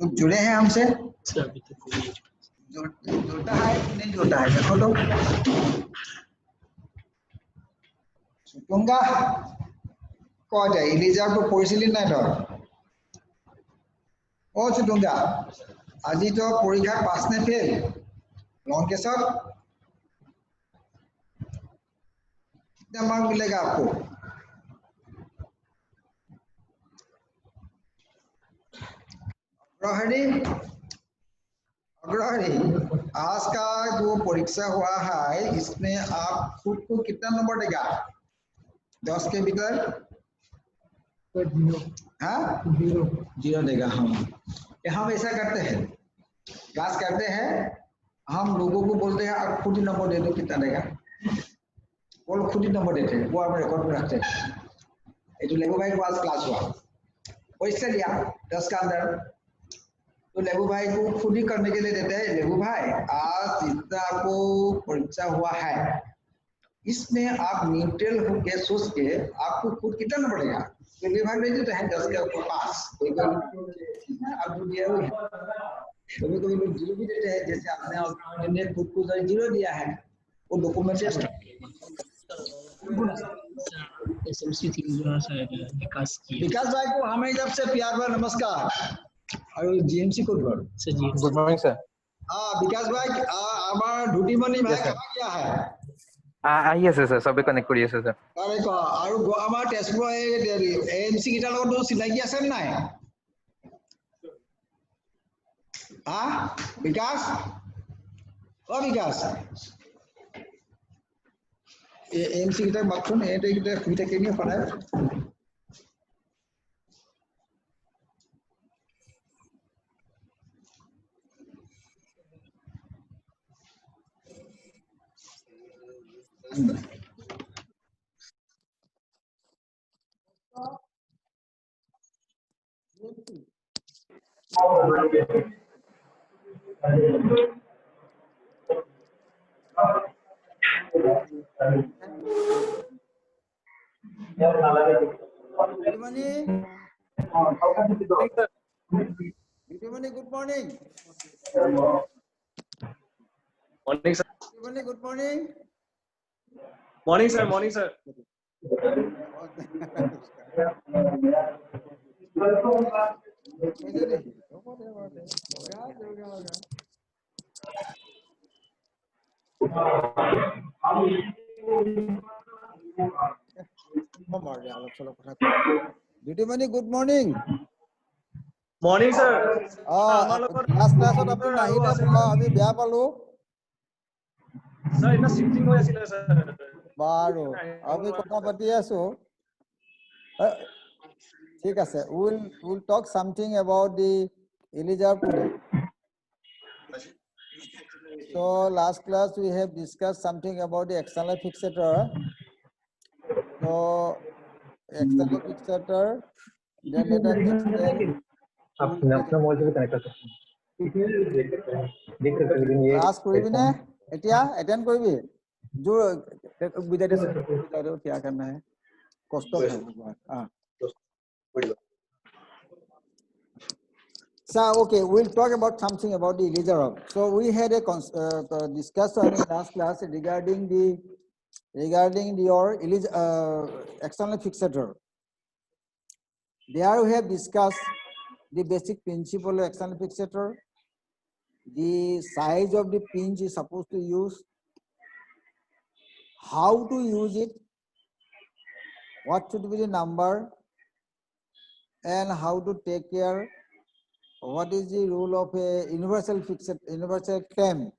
लोग जुड़े हैं हमसे? सर अभी तो कोई जुड़ता है कि नहीं जुड़ता है? देखो तो चुटुंगा कौन है? इलिजा को पढ़िছিলি নাই তই? ओ चुटुंगा আজি তো পরীক্ষা পাস নে ফেল? लॉन्ग केसर कितना मार्क मिलेगा आपको? अग्रहरी अग्रहरी आज का जो परीक्षा हुआ है इसमें आप खुद को कितना नंबर देगा 10 के भीतर? हाँ जीरो देगा। हम हम ऐसा करते हैं, क्लास करते हैं, हम लोगों को बोलते हैं आप खुद ही नंबर दे दो कितना देगा, वो लोग खुद ही नंबर देते हैं, वो आप रिकॉर्ड में रखते हैं। ये जो लेबू भाई के पास क्लास हुआ परीक्षा लिया 10 का अंदर, तो लेबू भाई को खुद ही करने के लिए देते हैं, लेबू भाई आज इतना आपको परीक्षा हुआ है, इसमें आप न्यूट्रल होकर सोच के आपको खुद कितना नंबर देगा, तो लेबू भाई नहीं देते हैं 10 के आपको पास, कोई कोई आप जो दिया हुआ है, कभी कभी लोग जीरो भी देते हैं, जैसे आपने खुद को जीरो दिया है, वो डॉक्यूमेंटेशन एसएमसी थी सर विकास की। विकास भाई को हमें जब से प्यार भरा नमस्कार। और जीएमसी कोड वर्ड सर जी गुड मॉर्निंग सर। विकास भाई हमारा ड्यूटी भाई कहाँ गया है? আহি আছে স্যার, সবে কানেক্ট কৰি আছে স্যার। আরে ক আৰু আমাৰ তেজপুৰ এএমসি কিটাৰ লগত চিনাকি আছে নাই? विकास ओ विकास एएमसी किटा माथुन एटे किटा खुइटा केनी पड़ाय Good morning. Morning, sir. Good morning. Morning, sir. Morning, sir. Good morning. Morning, sir. Last class at apni nahi na ami beya palu. Sir, ina shifting hoy asile sir. Baru ami kotha pati asu. ठीक है, we'll talk something about the Elijah today. So last class we have discussed something about the external fixator. So external fixator, then let us explain. अपना mobile से connect कर देख सकते हैं ये class कोई ने एटिया अटेंड कोई जो विदाई दे क्या करना है कष्ट है हां So okay, we'll talk about something about the Elijah rock. So we had a discussion in last class regarding your external fixator. There we have discussed the basic principle of external fixator, the size of the pinch is supposed to use, how to use it, what should be the number, and how to take care. What is the rule of a universal clamp?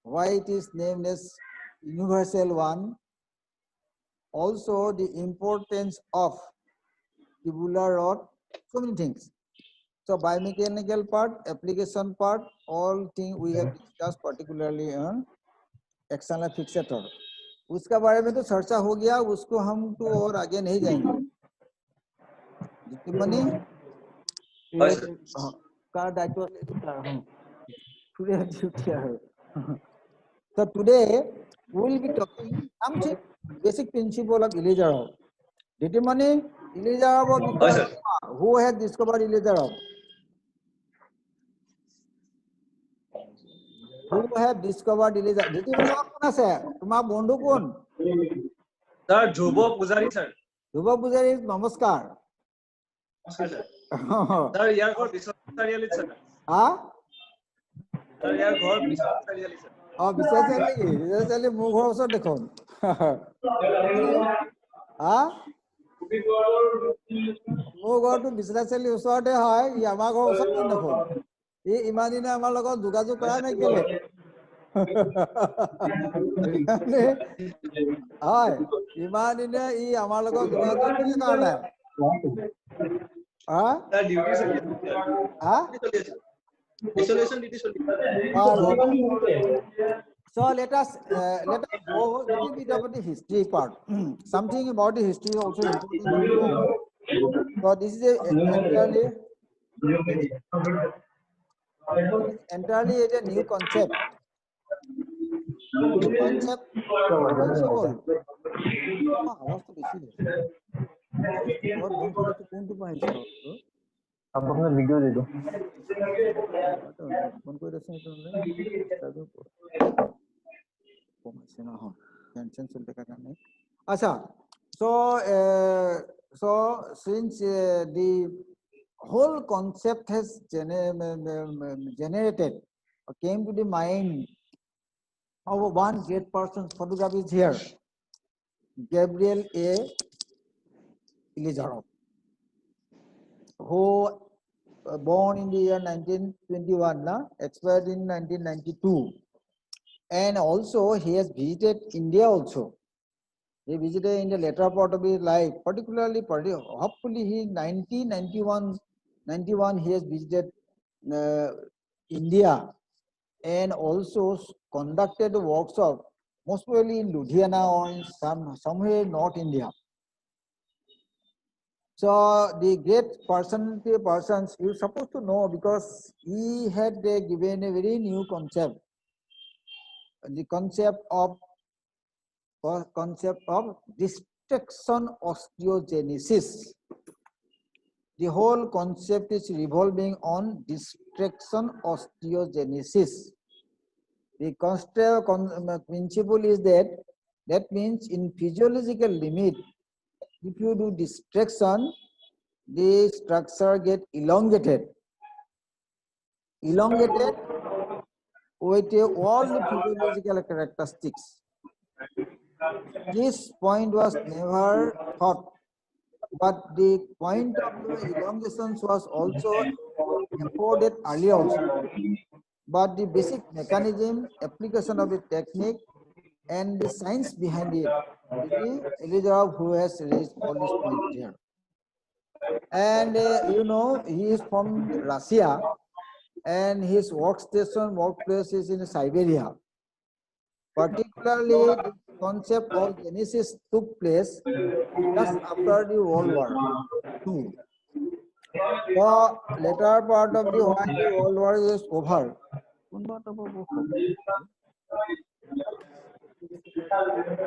Why it is named as universal one? Also the importance of tubular rod, so many things. So biomechanical part, application part, all things we have discussed particularly on external fixator. उसका बारे में तो चर्चा हो गया, उसको हम तो और आगे नहीं जाएंगे। जितनी का दायित्व So today we will be talking something basic principle of Elijah rock. Determining Elijah rock who has discovered Elizarov? Who have discovered Elizarov? Dhiti কোন আছে? তোমার বন্ধু কোন? Sir, Dhruva Pujari, sir. ধ্রুব পূজাৰী নমস্কাৰ। Sir, sir, ইয়াৰ ঘৰ বিশ্বনাথ চাৰিআলিত, sir. হা? Sir, ইয়াৰ ঘৰ বিশ্বনাথ চাৰিআলিত, sir. বিশ্বনাথ চাৰিআলি নেকি? বিশ্বনাথ চাৰিআলি মোৰ ঘৰৰ ওচৰত দেখোন। হা? মোৰ ঘৰটো বিশ্বনাথ চাৰিআলিৰ ওচৰতে হয়, ই আমাৰ ঘৰৰ ওচৰতে দেখোন। ই ইমান দিনে আমাৰ লগত যোগাযোগ কৰা নাই কেলে? হয়, ইমান দিনে ই আমাৰ লগত যোগাযোগ কি কাৰণে? হা? Sir, duty চলি আছে, sir. হা? Isolation duty চলি আছে. So let us go a little bit about the history part. Something about the history also important to know. So this is entirely a new concept. New concept. आप अपना video दे दो। Acha, so since the whole concept has generated or came to the mind of one great person's photograph is here, Gabriel A. Elizarov, who born in the year 1921, expired in 1992, and also he has visited India also. He visited in the later part of his life, particularly, hopefully he 1991 he has visited India and also conducted a workshop, most probably in Ludhiana or in somewhere in North India. So the great persons you're supposed to know because he had given a very new concept, the concept of distraction osteogenesis. The whole concept is revolving on distraction osteogenesis. The principle is that means in physiological limit, if you do distraction, the structure get elongated with all the physiological characteristics. This point was never thought, but the point of the elongation was also afforded earlier also. But the basic mechanism, application of the technique, and the science behind it, Elizarov who has raised all these points here. And you know, he is from Russia, and his workplace is in Siberia. Particularly, the concept of genesis took place just after the World War II. The later part of the World War is over.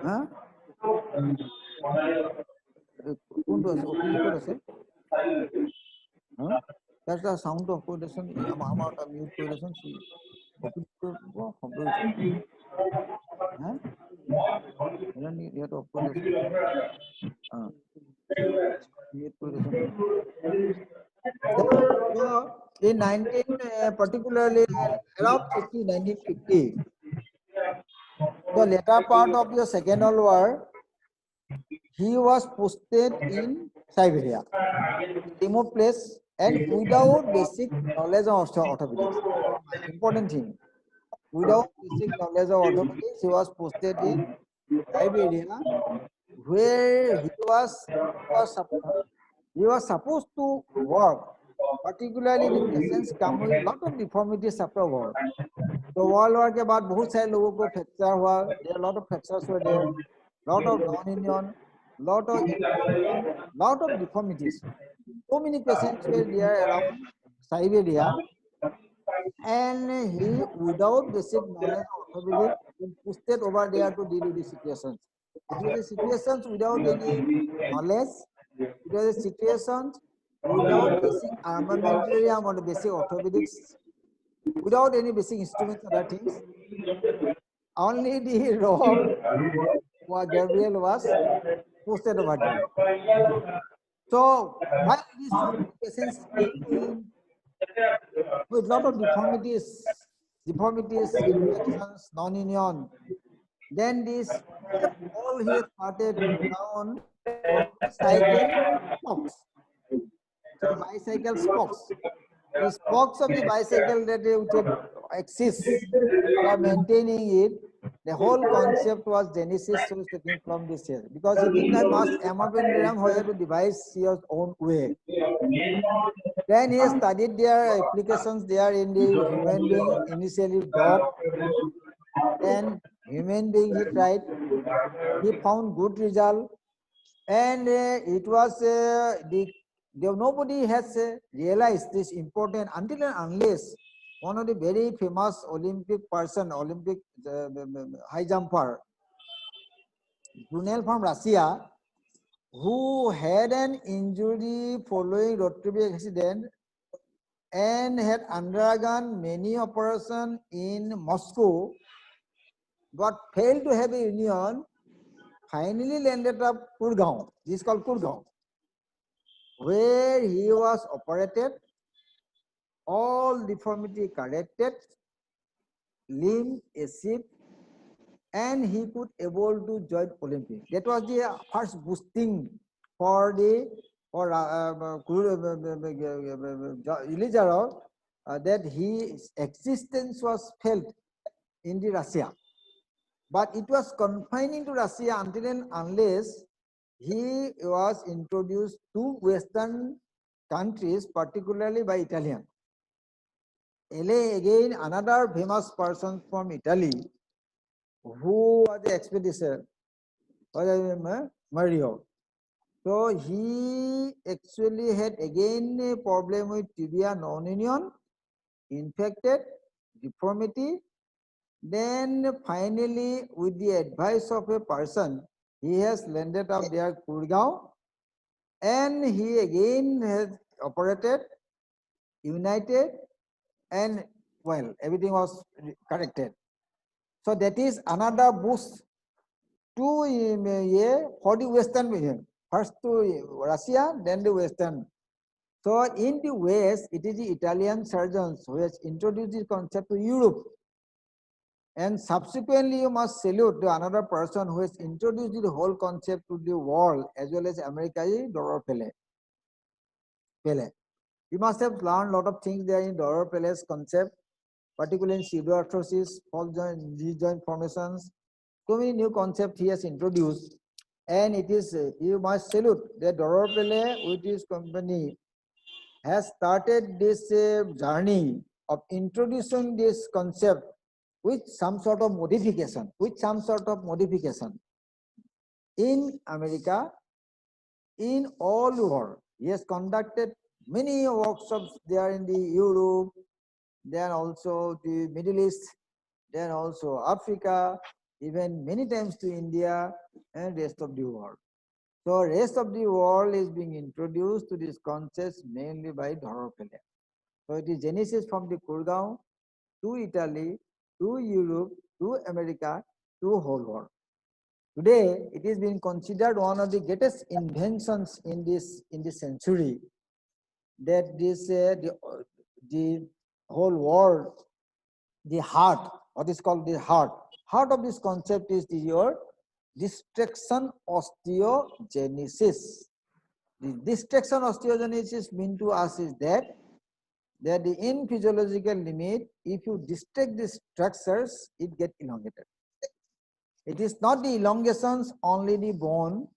Huh? That's the sound of quotation. Mute quotation. In particularly around 1950, the later part of the Second World War, he was posted in Siberia, remote place, and without basic knowledge of orthopedics. Important thing. Without basic knowledge of orthopedics, he was posted in Siberia, where he was supposed to work. Particularly the patients come with lot of deformities after war. So World War के बाद बहुत सारे लोगों को fracture हुआ, there are lot of fractures were there, lot of non-union, lot of deformities. So many patients were there around Siberia, and he, without basic knowledge of orthopedics, posted over there to deal with the situations. It was the situations without any knowledge. It was the situations without basic armamentarium or the basic orthopedics, without any basic instruments, other things. Only the rock was Gabriel was posted over there. So while these patients came to him with lot of deformities, infections, non-union, then this all he started down cycle spokes. So bicycle spokes. The spokes of the bicycle that would axis are maintaining it. The whole concept was Genesis was taken from this here because he didn't have much armamentarium where to devise his own way. Then he studied their applications there in the human being, initially dog, then human being he tried. He found good result, and it was nobody has realized this important until and unless one of the very famous Olympic person, Olympic high jumper, Brunel from Russia, who had an injury following road traffic accident and had undergone many operations in Moscow, but failed to have a union, finally landed up Kurgaon. This is called Kurgaon, where he was operated, all deformity corrected, limb achieved, and he could able to join Olympic. That was the first boosting for the Ilizarov, that his existence was felt in the Russia. But it was confining to Russia until and unless he was introduced to Western countries, particularly by Italian. Again, another famous person from Italy, who was the expedition, was Mario. So he actually had again a problem with tibia non-union, infected, deformity. Then finally, with the advice of a person, he has landed up there Kurgaon, and he again has operated, united, and well, everything was corrected. So that is another boost to for the Western, first to Russia, then the Western. So in the West, it is the Italian surgeons who has introduced this concept to Europe. And subsequently, you must salute to another person who has introduced the whole concept to the world, as well as America, Doror Pele. You must have learned a lot of things there in Doror Pele's concept, particularly in pseudoarthrosis, false joint formations. So many new concepts he has introduced, and it is you must salute that Doror Pele with his company has started this journey of introducing this concept with some sort of modification, in America, in all world. He has conducted many workshops there in the Europe, then also the Middle East, then also Africa, even many times to India and rest of the world. So rest of the world is being introduced to this concept mainly by Doror Pele. So it is Genesis from the Kurgaon to Italy, to Europe, to America, to whole world. Today, it is being considered one of the greatest inventions in this century. That this the whole world, the heart, what is called the heart of this concept is your distraction osteogenesis. The distraction osteogenesis mean to us is that in physiological limit, if you distract the structures, it get elongated. It is not the elongations only the bone,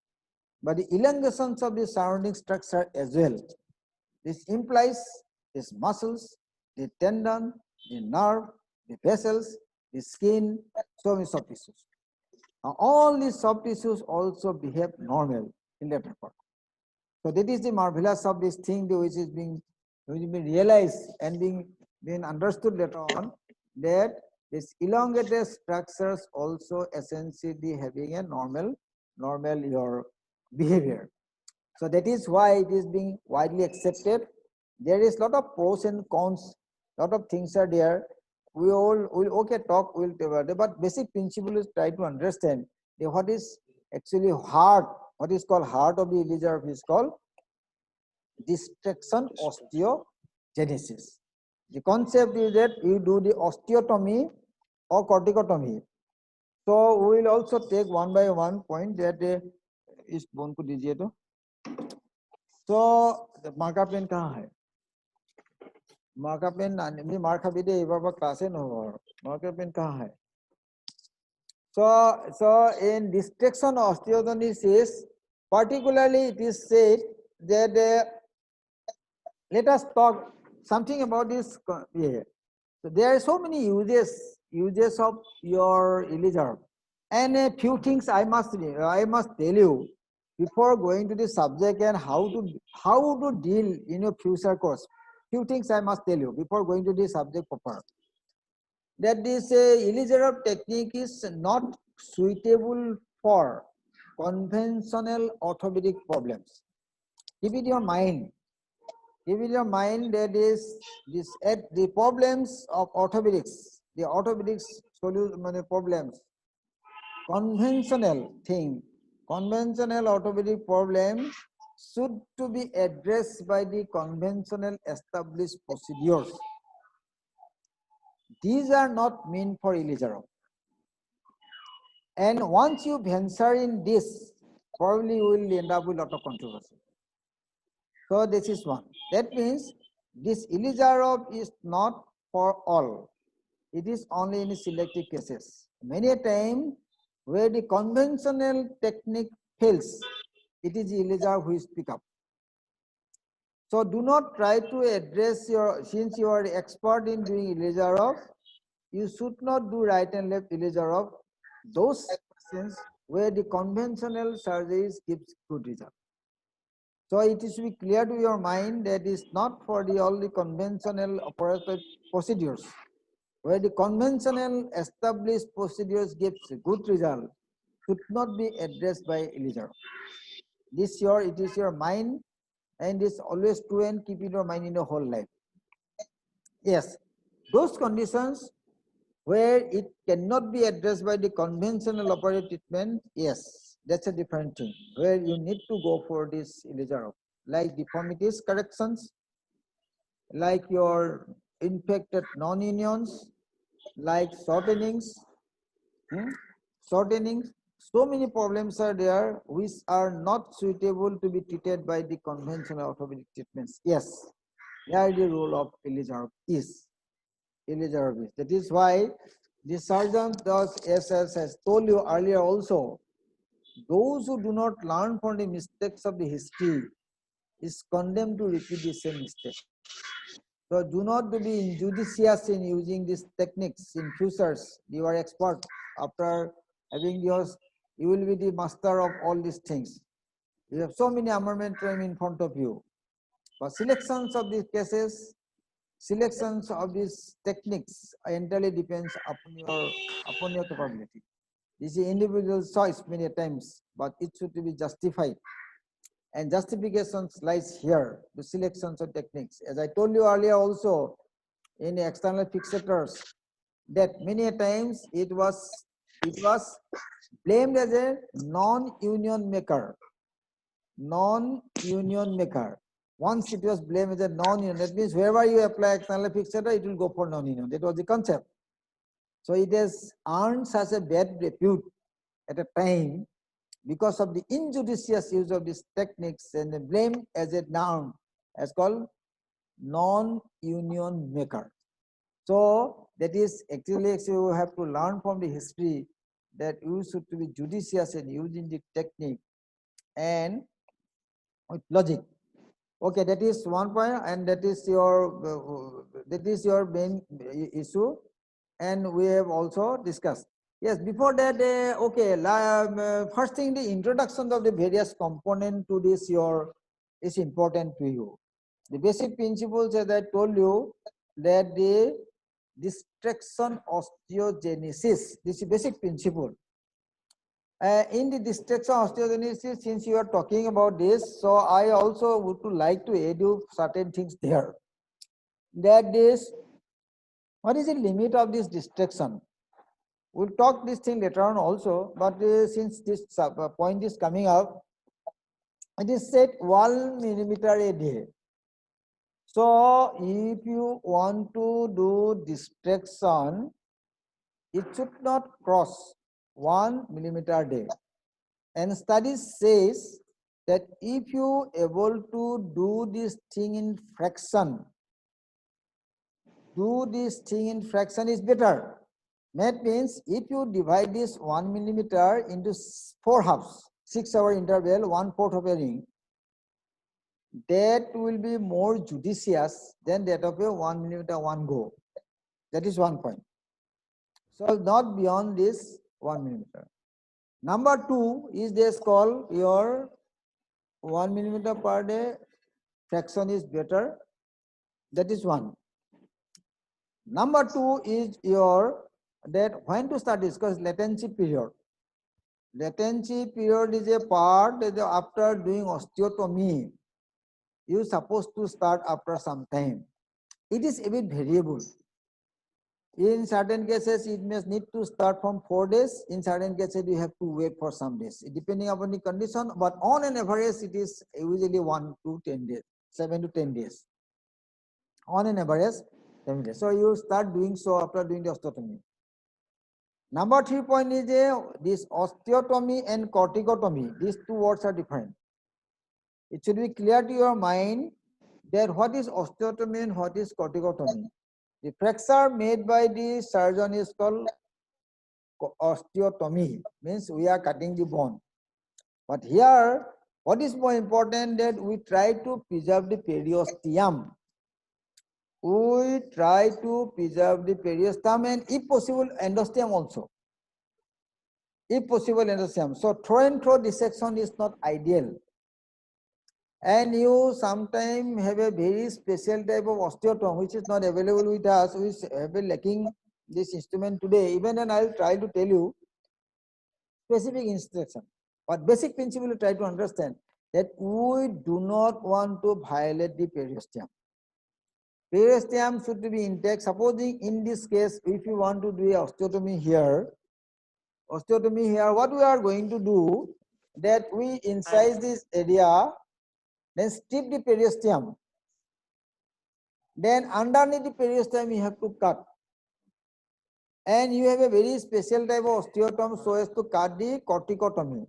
but the elongations of the surrounding structure as well. This implies these muscles, the tendon, the nerve, the vessels, the skin, so many soft tissues. Now, all these soft tissues also behave normal in later part. So that is the marvelous of this thing which is being realized and being understood later on, that these elongated structures also essentially having a normal your behavior. So that is why it is being widely accepted. There is lot of pros and cons, lot of things are there. We all will okay talk, we'll talk, but basic principle is try to understand what is actually heart, what is called heart of the iliac is called distraction osteogenesis. The concept is that you do the osteotomy or corticotomy. So we will also take one by one point that इस bone को दीजिए तो. So the marker pen कहाँ है? Marker pen नहीं marker भी दे E bar class है no marker pen कहाँ है? So in distraction osteogenesis, particularly it is said that let us talk something about this. Yeah. So there are so many uses of your iliac, and a few things I must tell you before going to the subject and how to deal in your future course. Few things I must tell you before going to the subject proper. That this iliac technique is not suitable for conventional orthopedic problems. Keep it in your mind. Keep in your mind that is this at the problems of orthopedics, the orthopedics solution problems, conventional orthopedic problem should to be addressed by the conventional established procedures. These are not meant for iliac. And once you venture in this, probably you will end up with a lot of controversy. So this is one. That means this iliac is not for all. It is only in selective cases. Many a time where the conventional technique fails, it is iliac who speak up. So do not try to address since you are expert in doing iliac, you should not do right and left iliac, those questions where the conventional surgeries gives good result. So it is to be clear to your mind that is not for the all the conventional operative procedures. Where the conventional established procedures gives good result, should not be addressed by iliac. It is your mind, and is always true and keep in your mind in your whole life. Yes, those conditions where it cannot be addressed by the conventional operative treatment, yes, that's a different thing. Where you need to go for this iliac, like deformities corrections, like your infected non-unions, like shortenings. So many problems are there which are not suitable to be treated by the conventional orthopedic treatments. Yes, there the role of iliac is. That is why the surgeon does, as has told you earlier also, those who do not learn from the mistakes of the history is condemned to repeat the same mistake. So do not be injudicious in using these techniques in futures. You are expert. After having yours, you will be the master of all these things. You have so many armamentarium in front of you. But selections of these cases, selections of these techniques entirely depends upon your capability. This is individual choice many times, but it should be justified. And justifications lies here, the selections of techniques. As I told you earlier also, in external fixators, that many times it was blamed as a non-union maker. Non-union maker. Once it was blamed as a non-union, that means wherever you apply external fixator, it will go for non-union. That was the concept. So it has earned such a bad repute at a time because of the injudicious use of these techniques, and the blame as a noun as called non-union maker. So that is actually you have to learn from the history that you should be judicious in using the technique and with logic. Okay, that is one point, and that is your main issue, and we have also discussed. Yes, before that, first thing, the introduction of the various components to this is important to you. The basic principles, as I told you, that the distraction osteogenesis, this is basic principle. In the distraction osteogenesis, since you are talking about this, so I also would like to add you certain things there. That is, what is the limit of this distraction? We'll talk this thing later on also, but since this point is coming up, it is said 1 millimeter a day. So if you want to do distraction, it should not cross 1 millimeter a day. And studies says that if you able to do this thing in fraction, is better. That means if you divide this 1 millimeter into 4 halves, 6 hour interval, 1/4 of a ring, that will be more judicious than that of a 1 millimeter one go. That is one point. So not beyond this 1 millimeter. Number 2 is this called your 1 millimeter per day fraction is better. That is one. Number 2 is your that when to start this, because latency period. Latency period is a part that after doing osteotomy, you supposed to start after some time. It is a bit variable. In certain cases, it may need to start from 4 days. In certain cases, you have to wait for some days, depending upon the condition. But on an average, it is usually 1 to 10 days, 7 to 10 days. On an average, 10 days. So you start doing so after doing the osteotomy. Number 3 point is this osteotomy and corticotomy. These two words are different. It should be clear to your mind that what is osteotomy and what is corticotomy. The fracture made by the surgeon is called osteotomy, means we are cutting the bone. But here, what is more important that we try to preserve the periosteum. We try to preserve the periosteum and if possible endosteum also. If possible endosteum. So through and through dissection is not ideal. And you sometimes have a very special type of osteotomy which is not available with us, which have been lacking this instrument today. Even then I'll try to tell you specific instruction. But basic principle you try to understand that we do not want to violate the periosteum. Periosteum should be intact. Supposing in this case, if you want to do a osteotomy here, what we are going to do, that we incise this area, then strip the periosteum. Then underneath the periosteum you have to cut. And you have a very special type of osteotomy so as to cut the corticotomy.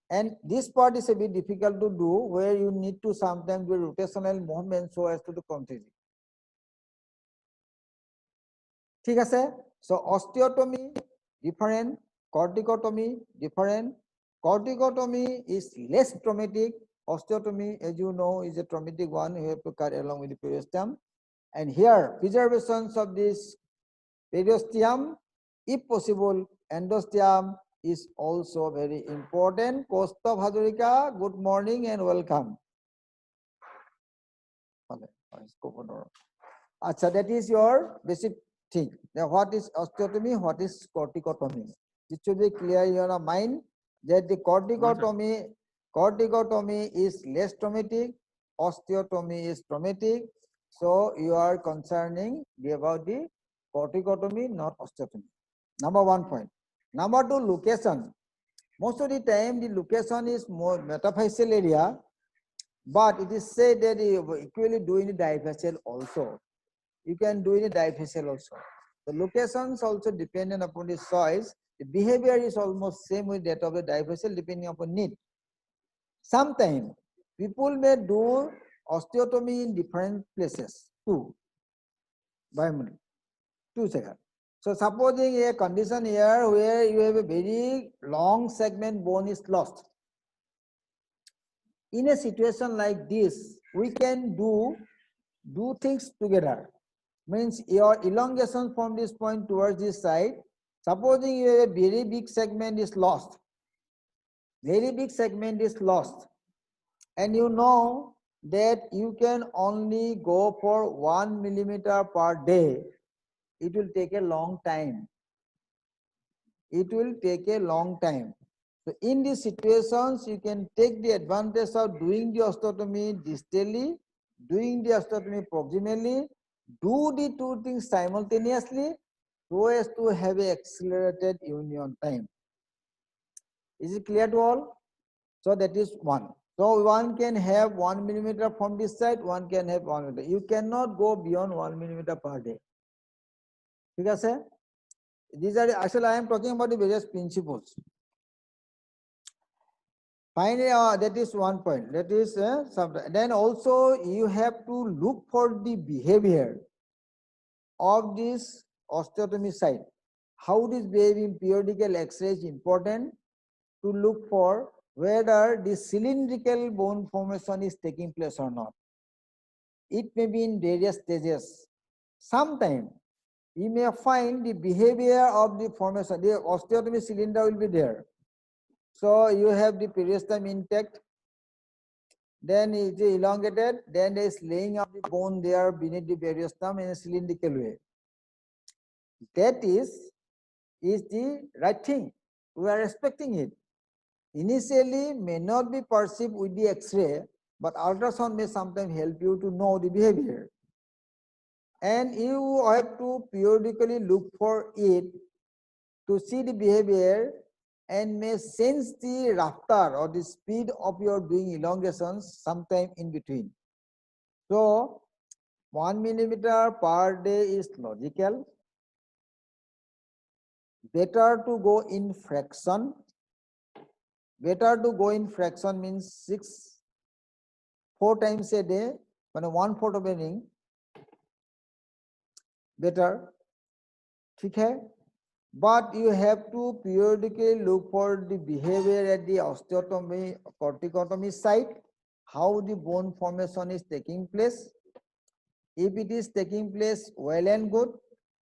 And this part is a bit difficult to do, where you need to sometimes do rotational movement so as to do completely. ঠিক আছে? So osteotomy different, corticotomy different. Corticotomy is less traumatic. Osteotomy, as you know, is a traumatic one. You have to cut along with the periosteum. And here, preservations of this periosteum, if possible, endosteum is also very important. Kaustubh Hazarika, good morning and welcome. Achha, that is your basic thing. Now, what is osteotomy? What is corticotomy? It should be clear in your mind that the corticotomy is less traumatic, osteotomy is traumatic. So you are concerning about the corticotomy, not osteotomy. Number 1 point. Number 2, location. Most of the time, the location is more metaphyseal area, but it is said that you equally do in the diaphyseal also. You can do in the diaphyseal also. The locations also dependent upon the size. The behavior is almost same with that of the diaphyseal depending upon need. Sometimes people may do osteotomy in different places too. By minute. 2 seconds. So supposing a condition here where you have a very long segment bone is lost. In a situation like this, we can do things together. Means your elongation from this point towards this side. Supposing you have a very big segment is lost. Very big segment is lost. And you know that you can only go for 1 millimeter per day. It will take a long time. It will take a long time. So in these situations, you can take the advantage of doing the osteotomy distally, doing the osteotomy proximally, do the two things simultaneously so as to have a accelerated union time. Is it clear to all? So that is one. So one can have 1 millimeter from this side, one can have 1 millimeter. You cannot go beyond 1 millimeter per day. Because these are actually I am talking about the various principles. Finally, that is one point. That is then also you have to look for the behavior of this osteotomy site. How it is behaving. Periodical X-ray is important to look for whether the cylindrical bone formation is taking place or not. It may be in various stages. Sometimes you may find the behavior of the formation. The osteotomy cylinder will be there. So you have the periosteum intact, then it is elongated, then there is laying of the bone there beneath the periosteum in a cylindrical way. That is the right thing. We are expecting it. Initially may not be perceived with the X-ray, but ultrasound may sometimes help you to know the behavior. And you have to periodically look for it to see the behavior and may sense the rafter or the speed of your doing elongations sometime in between. So 1 millimeter per day is logical. Better to go in fraction. Better to go in fraction means 4 times a day, when 1/4 of a ring. Better. Okay? But you have to periodically look for the behavior at the osteotomy, corticotomy site, how the bone formation is taking place. If it is taking place, well and good.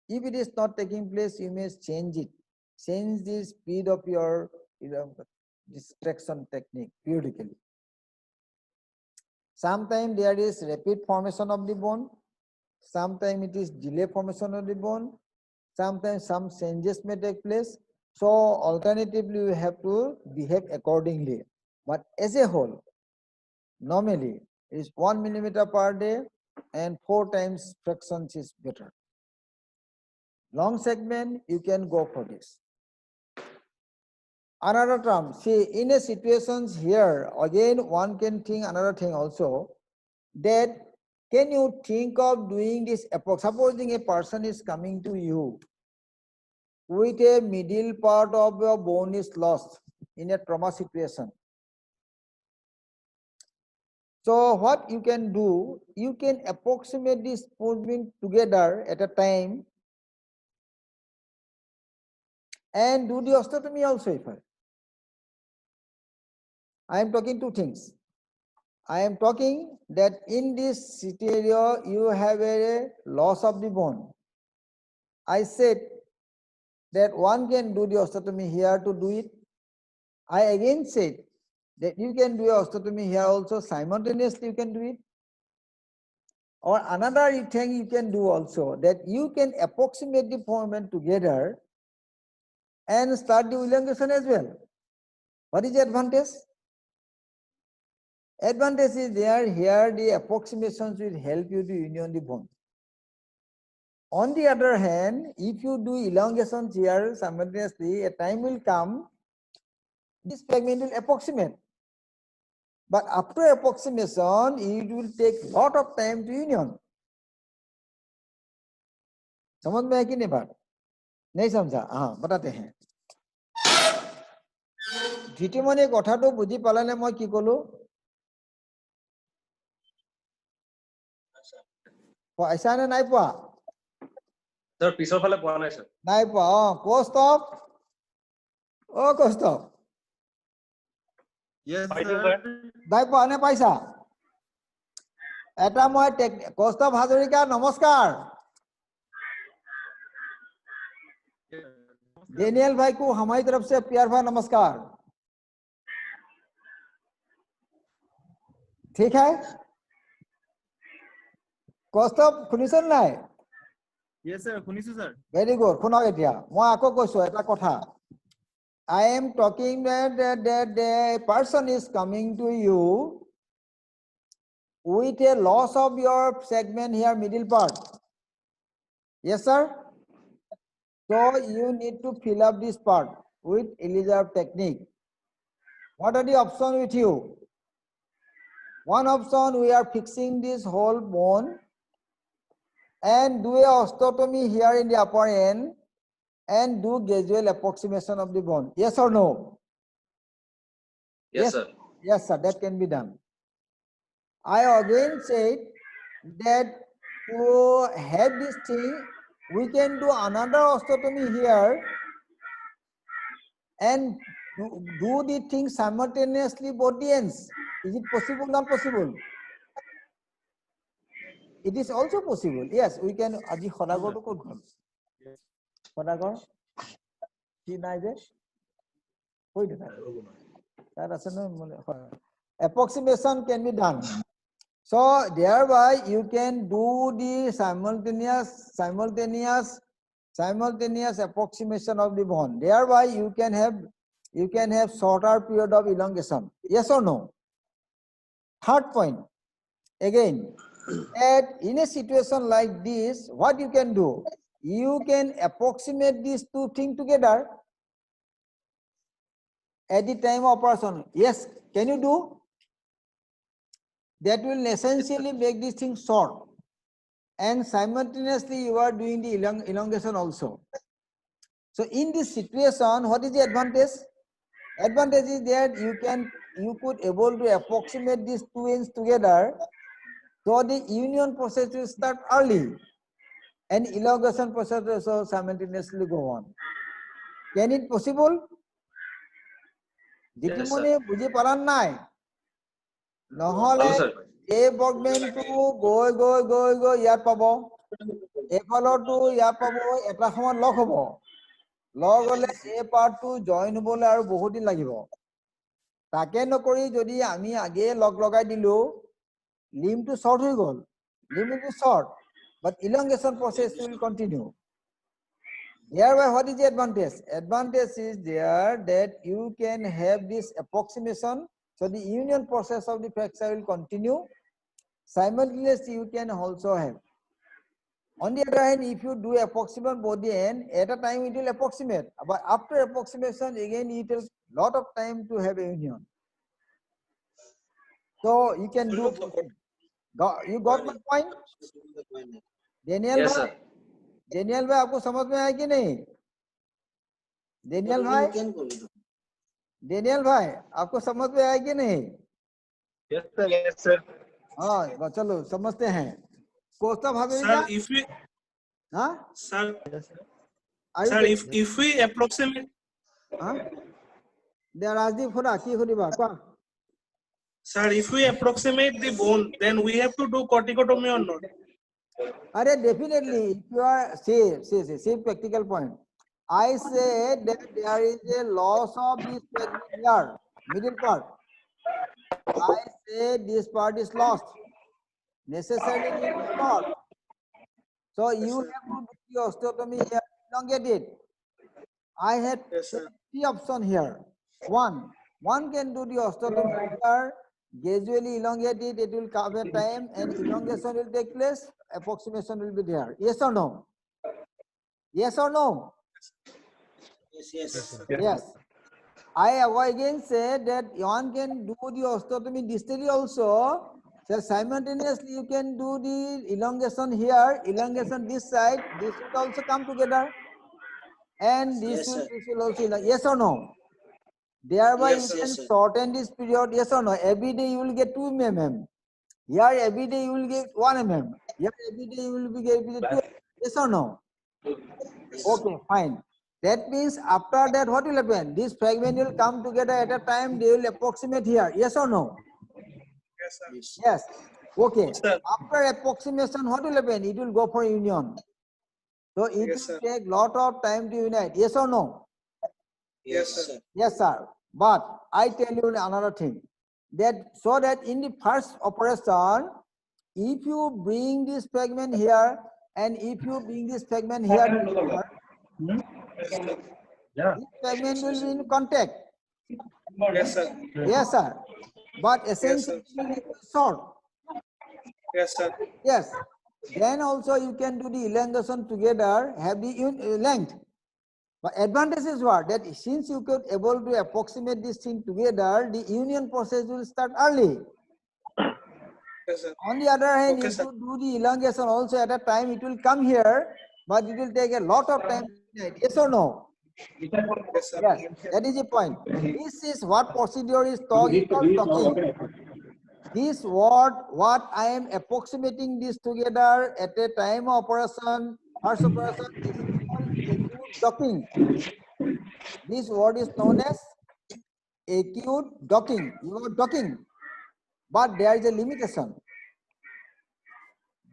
If it is not taking place, you may change it. Change the speed of your distraction technique periodically. Sometimes there is rapid formation of the bone. Sometimes it is delay formation of the bone. Sometimes some changes may take place. So alternatively, you have to behave accordingly. But as a whole, normally it is 1 millimeter per day and 4 times fractions is better. Long segment, you can go for this. Another term, see, in a situations here, again, one can think another thing also, that can you think of doing this, supposing a person is coming to you with a middle part of your bone is lost in a trauma situation. So what you can do, you can approximate this movement together at a time and do the osteotomy also. I am talking two things. I am talking that in this scenario, you have a loss of the bone. I said that one can do the osteotomy here to do it. I again said that you can do osteotomy here also, simultaneously you can do it. Or another thing you can do also, that you can approximate the movement together and start the elongation as well. What is the advantage? Advantage is there, here the approximations will help you to union the bone. On the other hand, if you do elongations here simultaneously, a time will come, this fragment will approximate. But after approximation, it will take lot of time to union. समझ में है कि नहीं बात? नहीं समझा? हाँ, बताते हैं. धितिमने কথাটো বুঝি পালানে মই কি কলো? পয়সা নে নাই পোৱা? Sir, পিছৰ ফালে পোৱা নাই sir. নাই পোৱা. কৌস্তভ. কৌস্তভ. Yes, পাইছো sir. sir. নাই পোৱা নে পাইছা? এটা মই কৌস্তভ হাজৰিকা নমস্কাৰ. डेनियल भाई को हमारी तरफ से प्यार भरा नमस्कार. ठीक है? कौस्तभ শুনিছন নাই? Yes, sir. শুনিছো, sir. Very good. শুনক এতিয়া. মই আকৌ কৈছো এটা কথা. I am talking that the person is coming to you with a loss of your segment here, middle part. Yes, sir? So you need to fill up this part with Elizabeth technique. What are the options with you? One option, we are fixing this whole bone and do a osteotomy here in the upper end and do gradual approximation of the bone. Yes or no? Yes, sir. Yes, sir, that can be done. I again said that to have this thing, we can do another osteotomy here and do the thing simultaneously both the ends. Is it possible? Not possible? It is also possible. Yes, we can. Aji Khodago to kod ghol. Khodago. Ki nai je? Koi de ta. Approximation can be done. So thereby you can do the simultaneous approximation of the bone. Thereby you can have shorter period of elongation. Yes or no? Third point. Again, in a situation like this, what you can do? You can approximate these two things together at the time of operation. Yes, can you do? That will essentially make this thing short. And simultaneously you are doing the elongation also. So in this situation, what is the advantage? Advantage is that you could able to approximate these two ends together, so the union process will start early and elongation process also simultaneously go on. Can it possible? Yes, sir. Jitimone buji paran nai. No, Nohole sir. a bogman to go yat pabo. A follow to yat pabo, a platform lock hobo. Logole a part to join bole or bohoti lagibo. Take no kori jodi ami age log logai dilu, limb to short we go. Limb will be short, but elongation process will continue. Hereby, what is the advantage? Advantage is there that you can have this approximation, so the union process of the fracture will continue. Simultaneously, you can also have. On the other hand, if you do approximate both the end, at a time it will approximate. But after approximation, again it takes lot of time to have a union. So you can do. You got my point? Daniel Yes, bhai, sir. Daniel bhai, आपको समझ में आया कि नहीं? Daniel bhai, Daniel bhai, आपको समझ में आया कि नहीं? Yes, sir. Yes, sir. हाँ, चलो समझते हैं. कोस्ता भाभी Sir, क्या? if we, हाँ? sir, Are you sir, getting- if we approximate, हाँ? They are asking for a key for sir, if we approximate the bone, then we have to do corticotomy or not? Are definitely, if you are, see practical point. I say that there is a loss of this segment here, middle part. I say this part is lost. Necessarily need to short. So you have to do the osteotomy here, elongate it. I had three options here. One can do the osteotomy here, gradually elongate it, it will cover time and elongation will take place, approximation will be there. Yes or no? Yes or no? Yes. I again say that one can do the osteotomy distally also. So simultaneously you can do the elongation here, elongation this side, this will also come together. And this will also, yes or no? Thereby you can shorten this period, yes or no? Every day you will get 2 mm. Here every day you will get 1 mm. Here every day you will be getting 2 mm. Yes or no? Okay, fine. That means after that what will happen? This fragment will come together at a time, they will approximate here. Yes or no? Yes, sir. Yes. Okay. Sir. After approximation, what will happen? It will go for union. So it Yes, will sir. take lot of time to unite. Yes or no? Yes, sir. Yes, sir. But I tell you another thing. That so that in the first operation, if you bring this fragment here and if you bring this fragment here together, Yeah. This fragment will be in contact. Yes, sir. Yes, sir. But Yes, sir. essentially it is short. Yes, sir. Yes. Then also you can do the elongation together, have the length. But advantage is what? That since you could able to approximate this thing together, the union process will start early. Yes, sir. On the other hand, Okay, if sir. you do the elongation also at a time, it will come here, but it will take a lot of time. Yes or no? Yes, sir. Yes, that is the point. This is what procedure is called docking. This what I am approximating this together at a time of operation, first operation, this is called acute docking. This word is known as acute docking. You are docking, but there is a limitation.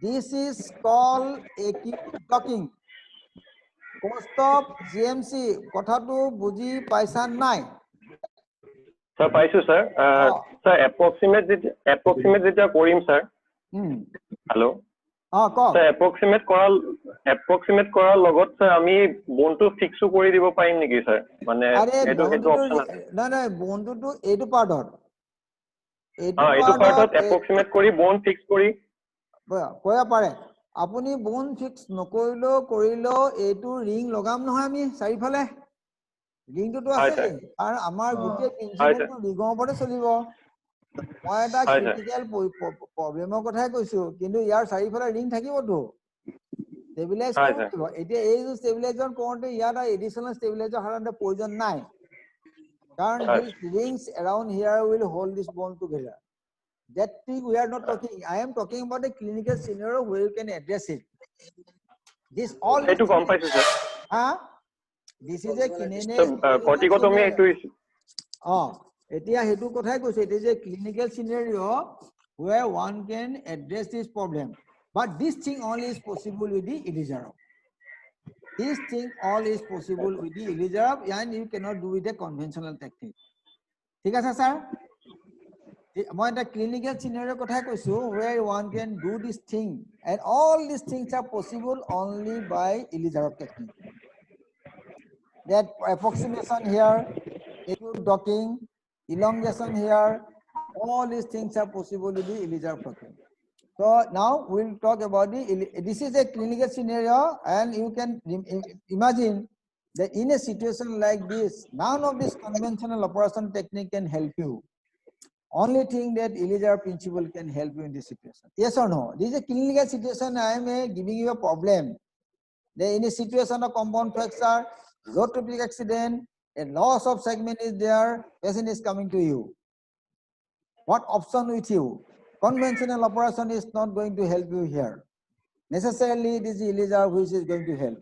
This is called acute docking. Kostop GMC কথাটো বুজি পাইছা নাই? Sir, পাইছো sir. Sir, approximate যেতিয়া কৰিম sir. Hello. Sir, approximate কৰাৰ লগত sir আমি বনটো ফিক্সও কৰি দিব পাৰিম নেকি sir? মানে এইটো অপচন আছে। নাই বনটো এইটো পাৰ্টত। এইটো পাৰ্টত approximate কৰি বন ফিক্স কৰি কয়া পাৰে। আপুনি বন ফিক্স কৰিলেও এইটো ৰিং লগাম নহয় আমি চাৰিফালে। ৰিংটো আছে আৰু আমাৰ গোটেই প্ৰিন্সিপলটো ৰিঙৰ ওপৰতে চলিব। মই এটা ক্ৰিটিকেল প্ৰব্লেমৰ কথাই কৈছো, কিন্তু ইয়াৰ চাৰিফালে ৰিং থাকিবতো। ষ্টেবিলাইজ কৰিব। এতিয়া এই যে ষ্টেবিলাইজেশ্যন কৰোঁতে ইয়াত এডিশ্যনেল ষ্টেবিলাইজাৰ সাধাৰণতে প্ৰয়োজন নাই। কাৰণ these rings around here will hold this bone together. That thing we are not talking. I am talking about a clinical scenario where you can address it. This all. এইটো গম পাইছো sir. This is a clinical. Corticotomy এইটো এতিয়া হেতু কথাই কৈছো, it is a clinical scenario where one can address this problem. But this thing only is possible with the Elizarow. This thing all is possible with the Elizarow, and you cannot do with a conventional technique. ঠিক আছে sir? মই এটা clinical scenario কথাই কৈছো where one can do this thing, and all these things are possible only by Elizarow technique. That approximation here, acute docking, elongation here, all these things are possible with the Elizarow technique. So now we'll talk about this is a clinical scenario, and you can imagine that in a situation like this, none of this conventional operation technique can help you. Only thing that Elizarow principle can help you in this situation. Yes or no? This is a clinical situation. I am giving you a problem. That in a situation of compound fracture, road traffic accident, a loss of segment is there, patient is coming to you. What option with you? Conventional operation is not going to help you here. Necessarily, it is the Elizarow which is going to help.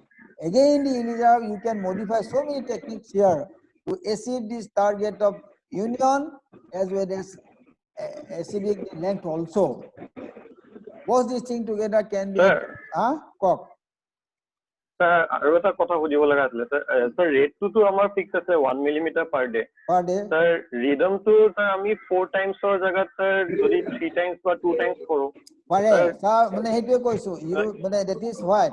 Again, the Elizarow, you can modify so many techniques here to achieve this target of union as well as achieving the length also. Both these things together can be. Cock. Sir, আৰু এটা কথা সুধিব লগা আছিল sir, ৰেটটো আমাৰ fix আছে 1 millimetre per day. Sir, ৰিদমটো sir আমি 4 টাইমছৰ জায়গাত sir যদি 3 টাইমছ বা 2 টাইমছ কৰো পাৰে sir, মানে হেতুৱে কৈছো মানে that is why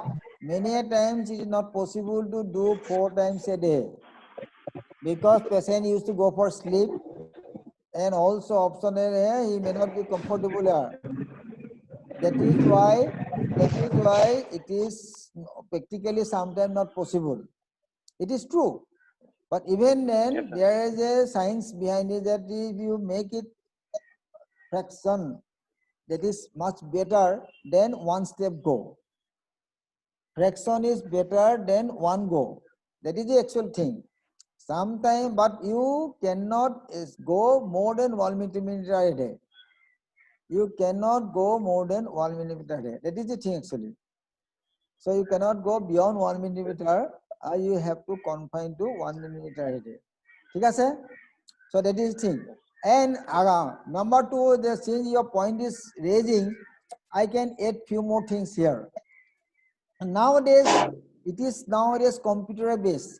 many a times it is not possible to do 4 times a day because patient used to go for sleep, and also optional he may not be comfortable here. That is why it is practically sometimes not possible. It is true, but even then there is a science behind it that if you make it fraction, that is much better than one step go. Fraction is better than one go. That is the actual thing. Sometimes, but you cannot go more than 1 millimeter a day. You cannot go more than 1 millimeter a day. That is the thing actually. So you cannot go beyond 1 millimeter. You have to confine to 1 millimeter a day. Okay? So that is the thing. And number 2, since your point is raising, I can add few more things here. And nowadays, it is computer based.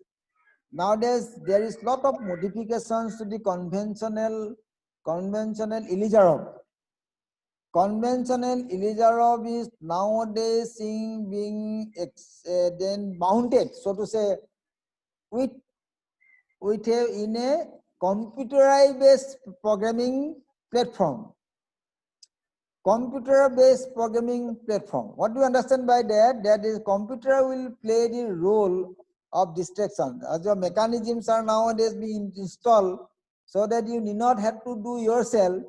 Nowadays, there is lot of modifications to the conventional Elizarow. Conventional Elizarow is nowadays being then mounted, so to say, with with in a computerized based programming platform. Computer-based programming platform. What do you understand by that? That is, computer will play the role of distraction. As your mechanisms are nowadays being installed, so that you need not have to do yourself,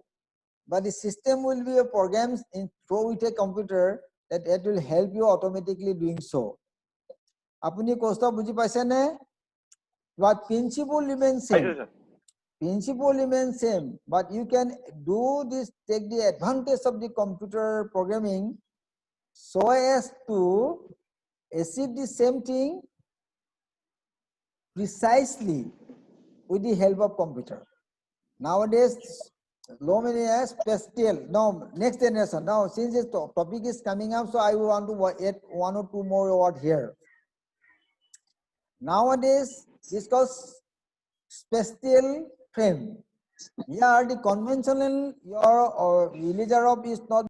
but the system will be a program through with a computer that it will help you automatically doing so. Apuni kosta buji paise ne? But principle remains same. Principle remains same, but you can do this, take the advantage of the computer programming so as to achieve the same thing precisely with the help of computer. Nowadays, spatial, no, next generation. Now, since this topic is coming up, so I want to add one or two more words here. Nowadays, this called spatial frame. Here, the conventional your villager of is not